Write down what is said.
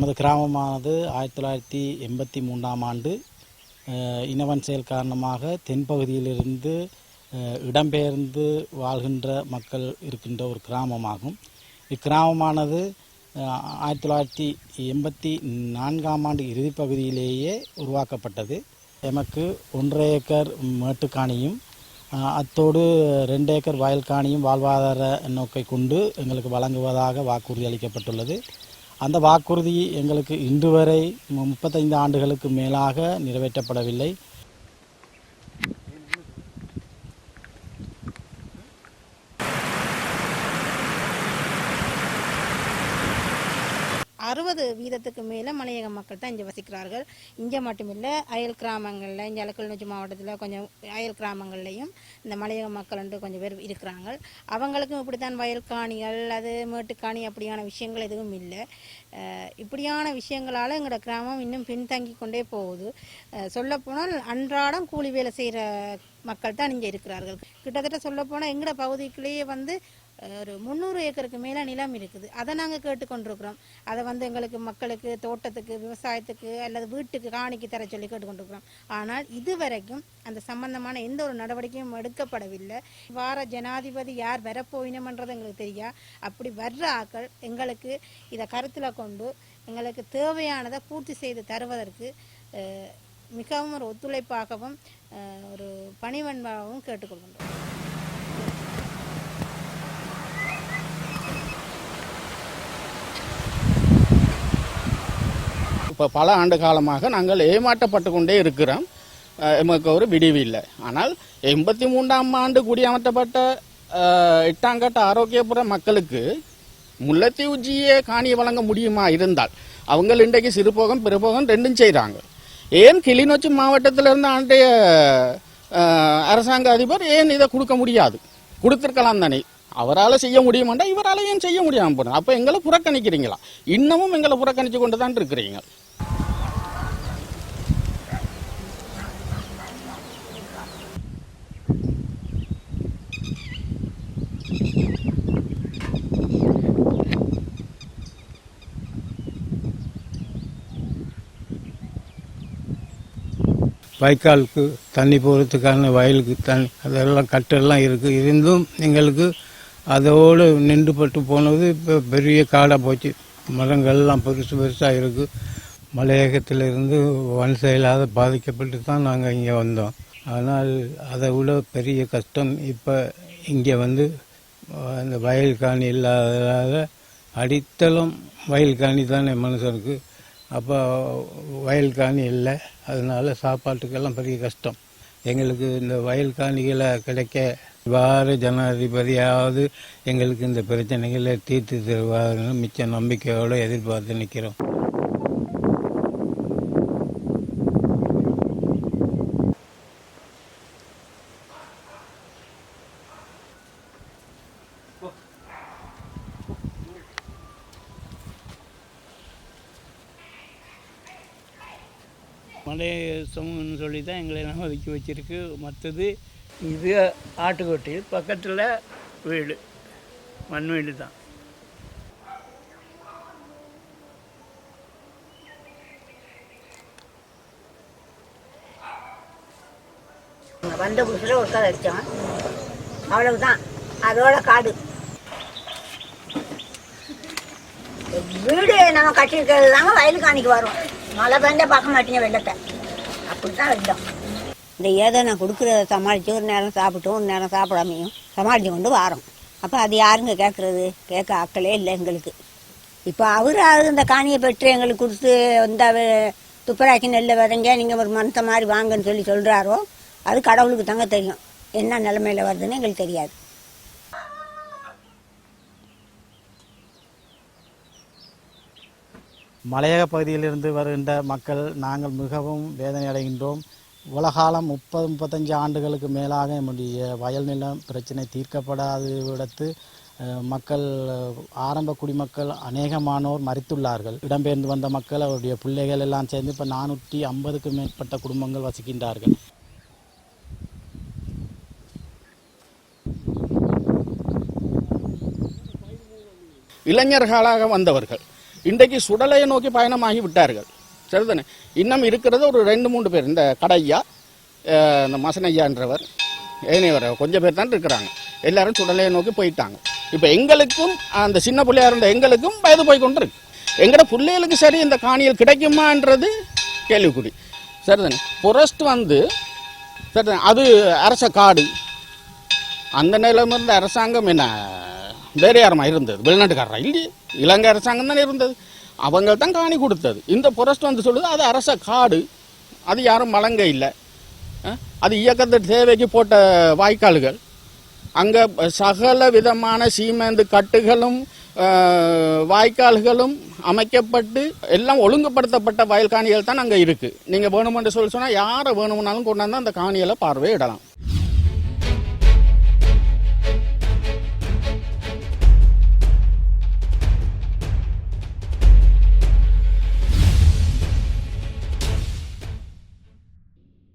எமது கிராமமானது 1983ஆம் ஆண்டு இனவன் செயல் காரணமாக தென்பகுதியிலிருந்து இடம்பெயர்ந்து வாழ்கின்ற மக்கள் இருக்கின்ற ஒரு கிராமமாகும். இக்கிராமமானது 1984ஆம் ஆண்டு இறுதிப்பகுதியிலேயே உருவாக்கப்பட்டது. எமக்கு 1.5 ஏக்கர் மேட்டுக்காணியும் அத்தோடு 2 ஏக்கர் வயல் காணியும் வாழ்வாதார நோக்கை கொண்டு எங்களுக்கு வழங்குவதாக வாக்குறுதி அளிக்கப்பட்டுள்ளது. அந்த வாக்குறுதி எங்களுக்கு இன்று வரை 35 ஆண்டுகளுக்கு மேலாக நிறைவேற்றப்படவில்லை. வீதத்துக்கு மேலே மலையக மக்கள் தான் இங்கே வசிக்கிறார்கள். இங்கே மட்டுமில்லை, அயல் கிராமங்களில், இங்கே கிளிநொச்சி மாவட்டத்தில் கொஞ்சம் அயல் கிராமங்கள்லையும் இந்த மலையக மக்கள் என்று கொஞ்சம் பேர் இருக்கிறாங்க. அவங்களுக்கும் இப்படித்தான் வயல் காணிகள், அது மேட்டுக்காணி அப்படியான விஷயங்கள் எதுவும் இல்லை. இப்படியான விஷயங்களால் எங்களோட கிராமம் இன்னும் பின்தங்கி கொண்டே போகுது. சொல்லப்போனால் அன்றாடம் கூலி வேலை செய்கிற மக்கள் தான் இங்கே இருக்கிறார்கள். கிட்டத்தட்ட சொல்லப்போனால் எங்களோட பகுதிக்குள்ளேயே ஒரு 300 ஏக்கருக்கு மேலே நிலம் இருக்குது. அதை நாங்கள் கேட்டுக்கொண்டிருக்கிறோம். அதை எங்களுக்கு மக்களுக்கு தோட்டத்துக்கு, விவசாயத்துக்கு அல்லது வீட்டுக்கு காணிக்கு தர சொல்லி கேட்டுக்கொண்டிருக்கிறோம். ஆனால் இதுவரைக்கும் அந்த சம்பந்தமான எந்த ஒரு நடவடிக்கையும் எடுக்கப்படவில்லை. வார ஜனாதிபதி யார் வரப்போயினம்ன்றது எங்களுக்கு தெரியா. அப்படி வர்ற ஆக்கள் எங்களுக்கு இதை கருத்தில் கொண்டு எங்களுக்கு தேவையானதை பூர்த்தி செய்து தருவதற்கு மிகவும் ஒரு ஒத்துழைப்பாகவும் ஒரு பணிவன்பாகவும் கேட்டுக்கொள்கின்றோம். இப்போ பல ஆண்டு காலமாக நாங்கள் ஏமாற்றப்பட்டு கொண்டே இருக்கிறோம். எமக்கு ஒரு விடிவு இல்லை. ஆனால் 83ஆம் ஆண்டு குடியமர்த்தப்பட்ட 8ஆம் கட்ட ஆரோக்கியபுர மக்களுக்கு முல்லைத்தீவு ஜிஏ காணியை வழங்க முடியுமா இருந்தால் அவங்க இன்றைக்கு சிறுபோகம் பிறபோகம் ரெண்டும் செய்கிறாங்க. ஏன் கிளிநொச்சி மாவட்டத்தில் இருந்த அன்றைய அரசாங்க அதிபர் ஏன் இதை கொடுக்க முடியாது? கொடுத்துருக்கலாம் தானே. அவரால் செய்ய முடியுமாண்டா இவரால் ஏன் செய்ய முடியாமல் போனோம்? அப்போ எங்களை புறக்கணிக்கிறீங்களா? இன்னமும் எங்களை புறக்கணித்து கொண்டு தான் இருக்கிறீங்க. வாய்க்காலுக்கு தண்ணி போகிறதுக்கான வயலுக்கு தண்ணி அதெல்லாம் கட்டெல்லாம் இருக்குது. இருந்தும் எங்களுக்கு அதோடு நின்றுபட்டு போனது. இப்போ பெரிய காடாக போச்சு. மரங்கள்லாம் பெருசாக இருக்குது. மலையகத்திலிருந்து வன் செயலாக பாதிக்கப்பட்டு தான் நாங்கள் இங்கே வந்தோம். ஆனால் அதை விட பெரிய கஷ்டம் இப்போ இங்கே அந்த வயல் காணி இல்லாததால் அடித்தளம் வயல் காணி தானே மனுஷனுக்கு. அப்போ வயல் காணி இல்லை. அதனால சாப்பாட்டுக்கெல்லாம் பெரிய கஷ்டம். எங்களுக்கு இந்த வயல் காணிகளை கிடைக்க வார ஜனாதிபதியாவது எங்களுக்கு இந்த பிரச்சனைகளை தீர்த்து தருவாருன்னு மிச்ச நம்பிக்கையோடு எதிர்பார்த்து நிற்கிறோம். மலை சமூகம்னு சொல்லி தான் எங்களை எல்லாம் ஒதுக்கி வச்சிருக்கு. மற்றது இது ஆட்டுக்கொட்டி பக்கத்தில் வீடு, மண் வீடு தான். வந்த புதுசில் ஒரு கதை வச்சோம், அவ்வளவுதான். அதோட காடு வீடு நம்ம கட்டியிருக்கிறது தாங்க வயல் காணிக்கு வரும். மழை பெஞ்சா பார்க்க மாட்டீங்க வெள்ளத்தை. அப்படித்தான் வெள்ளம். இந்த ஏதோ நான் கொடுக்குறத சமாளித்து ஒரு நேரம் சாப்பிட்டோம், ஒரு நேரம் சாப்பிடாமையும் சமாளித்து கொண்டு வரோம். அப்போ அது யாருங்க கேட்குறது? கேட்க ஆக்களே இல்லை எங்களுக்கு. இப்போ அவராவது இந்த காணியை பெற்று எங்களுக்கு கொடுத்து இந்த துப்பராக்கி நெல்லை விதைங்க, நீங்கள் ஒரு மனசை மாதிரி வாங்கன்னு சொல்கிறாரோ அது கடவுளுக்கு தாங்க தெரியும். என்ன நிலைமையில் வருதுன்னு எங்களுக்கு தெரியாது. மலையக பகுதியிலிருந்து வருகின்ற மக்கள் நாங்கள் மிகவும் வேதனை அடைகின்றோம். உலகாலம் 30-35 ஆண்டுகளுக்கு மேலாக நம்முடைய வயல் நிலம் பிரச்சனை தீர்க்கப்படாத விடத்து மக்கள், ஆரம்ப குடிமக்கள் அநேகமானோர் மரித்துள்ளார்கள். இடம்பெயர்ந்து வந்த மக்கள், அவருடைய பிள்ளைகள் எல்லாம் சேர்ந்து இப்போ 450க்கும் மேற்பட்ட குடும்பங்கள் வசிக்கின்றார்கள். இளைஞர்களாக வந்தவர்கள் இன்றைக்கு சுடலையை நோக்கி பயணமாகி விட்டார்கள். சரிதானே? இன்னும் இருக்கிறது ஒரு 2-3 பேர். இந்த கடையா, இந்த மசனையான்றவர், ஏனையவர் கொஞ்சம் பேர் தான் இருக்கிறாங்க. எல்லாரும் சுடலையை நோக்கி போயிட்டாங்க. இப்போ எங்களுக்கும் அந்த சின்ன பிள்ளையா இருந்த எங்களுக்கும் வயது போய் கொண்டு இருக்கு. எங்கட பிள்ளைகளுக்கு சரி இந்த காணிகள் கிடைக்குமான்றது கேள்விக்குறி. சரிதானே? ஃபாரஸ்ட் சரிதானே, அது அரச காடு. அந்த நிலைமை இருந்த அரசாங்கம் என்ன வேற யாருமா இருந்தது? வெளிநாட்டுக்காரரா? இல்லையே, இலங்கை அரசாங்கம் தானே இருந்தது. அவங்க தான் காணி கொடுத்தது. இந்த ஃபாரஸ்ட் சொல்லுது அது அரச காடு, அது யாரும் வழங்க இல்லை, அது இயக்கத்து தேவைக்கு போட்ட வாய்க்கால்கள். அங்கே சகல விதமான சீமெந்து கட்டுகளும் வாய்க்கால்களும் அமைக்கப்பட்டு எல்லாம் ஒழுங்குபடுத்தப்பட்ட வயல் காணிகள் தான் அங்கே இருக்குது. நீங்கள் வேணுமென்று சொன்னால் யாரை வேணும்னாலும் கொண்டாந்து அந்த காணிகளை பார்வையிடலாம்.